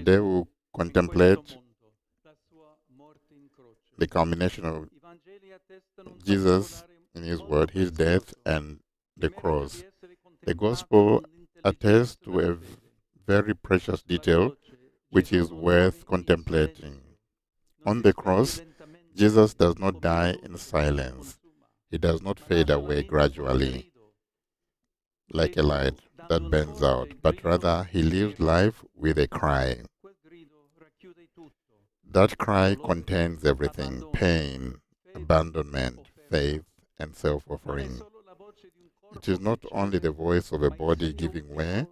They will contemplate the culmination of Jesus in his word, his death, and the cross. The gospel attests to a very precious detail which is worth contemplating. On the cross, Jesus does not die in silence. He does not fade away gradually like a light that burns out, but rather he lives life with a cry. That cry contains everything: pain, abandonment, faith, and self-offering. It is not only the voice of a body giving way,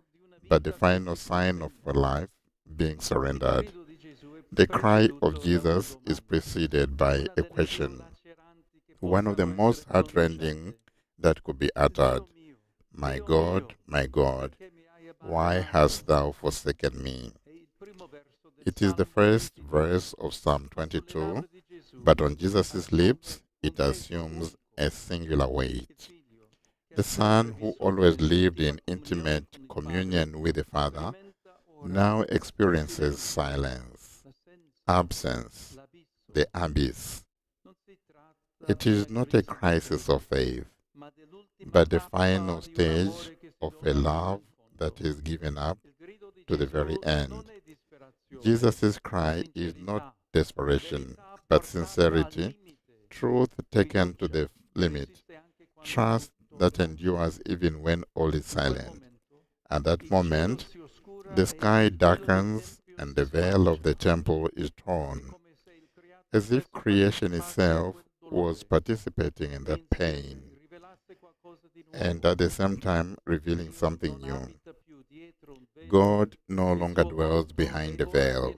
but the final sign of a life being surrendered. The cry of Jesus is preceded by a question, one of the most heartrending that could be uttered. My God, why hast thou forsaken me? It is the first verse of Psalm 22, but on Jesus' lips it assumes a singular weight. The Son, who always lived in intimate communion with the Father, now experiences silence, absence, the abyss. It is not a crisis of faith, but the final stage of a love that is given up to the very end. Jesus' cry is not desperation, but sincerity, truth taken to the limit, trust that endures even when all is silent. At that moment, the sky darkens and the veil of the temple is torn, as if creation itself was participating in that pain, and at the same time revealing something new. God no longer dwells behind the veil.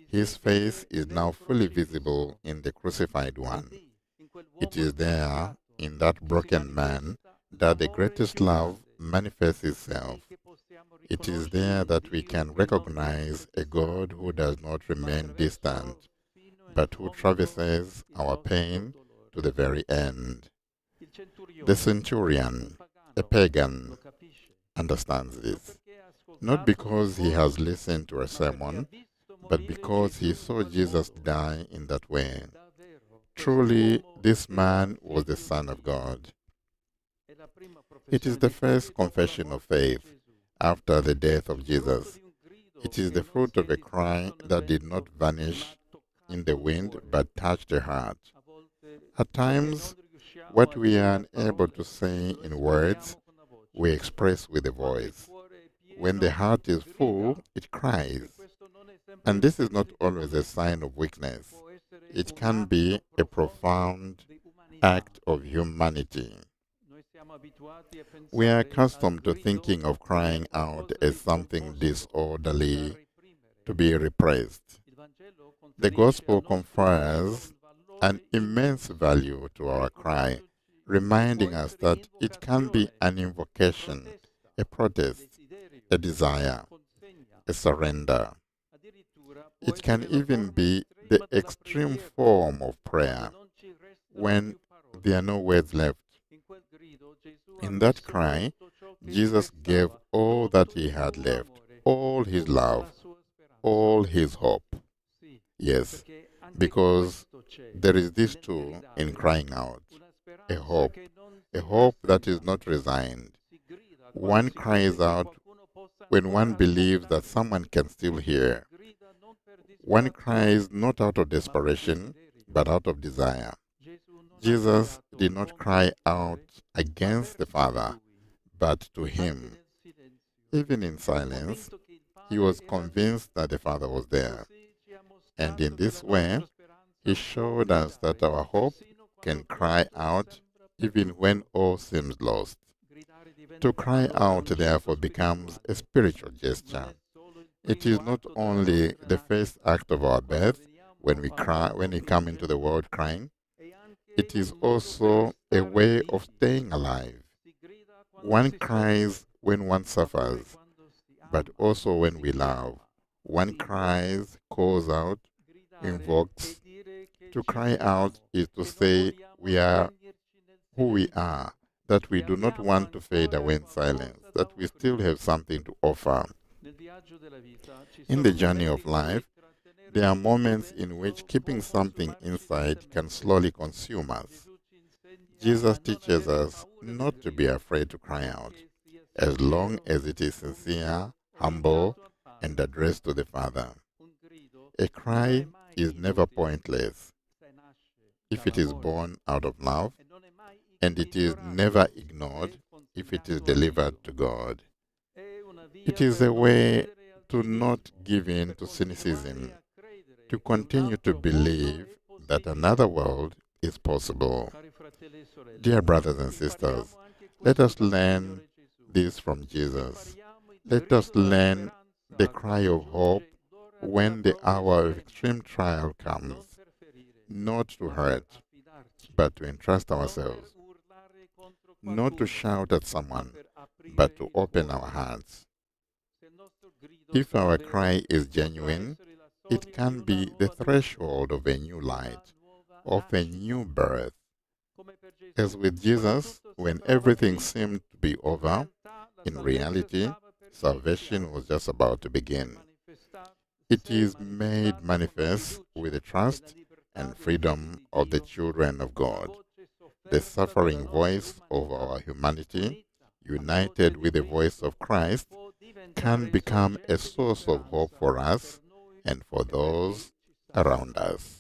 His face is now fully visible in the crucified one. It is there, in that broken man, that the greatest love manifests itself. It is there that we can recognize a God who does not remain distant, but who traverses our pain to the very end. The centurion, a pagan, understands this, not because he has listened to a sermon, but because he saw Jesus die in that way. Truly, this man was the Son of God. It is the first confession of faith after the death of Jesus. It is the fruit of a cry that did not vanish in the wind but touched the heart. At times, what we are unable to say in words, we express with the voice. When the heart is full, it cries. And this is not always a sign of weakness. It can be a profound act of humanity. We are accustomed to thinking of crying out as something disorderly to be repressed. The gospel confers an immense value to our cry, reminding us that it can be an invocation, a protest, a desire, a surrender. It can even be the extreme form of prayer when there are no words left. In that cry, Jesus gave all that he had left, all his love, all his hope. Yes, because there is this too in crying out, a hope that is not resigned. One cries out when one believes that someone can still hear. One cries not out of desperation, but out of desire. Jesus did not cry out against the Father, but to him. Even in silence, he was convinced that the Father was there. And in this way, he showed us that our hope can cry out even when all seems lost. To cry out, therefore, becomes a spiritual gesture. It is not only the first act of our birth when we cry, when we come into the world crying, it is also a way of staying alive. One cries when one suffers, but also when we love. One cries, calls out, invokes. To cry out is to say we are who we are, that we do not want to fade away in silence, that we still have something to offer. In the journey of life, there are moments in which keeping something inside can slowly consume us. Jesus teaches us not to be afraid to cry out, as long as it is sincere, humble, and addressed to the Father. A cry is never pointless if it is born out of love, and it is never ignored if it is delivered to God. It is a way to not give in to cynicism, to continue to believe that another world is possible. Dear brothers and sisters, let us learn this from Jesus. Let us learn the cry of hope when the hour of extreme trial comes, not to hurt, but to entrust ourselves, not to shout at someone, but to open our hearts. If our cry is genuine, it can be the threshold of a new light, of a new birth. As with Jesus, when everything seemed to be over, in reality, salvation was just about to begin. It is made manifest with the trust and freedom of the children of God. The suffering voice of our humanity, united with the voice of Christ, can become a source of hope for us and for those around us.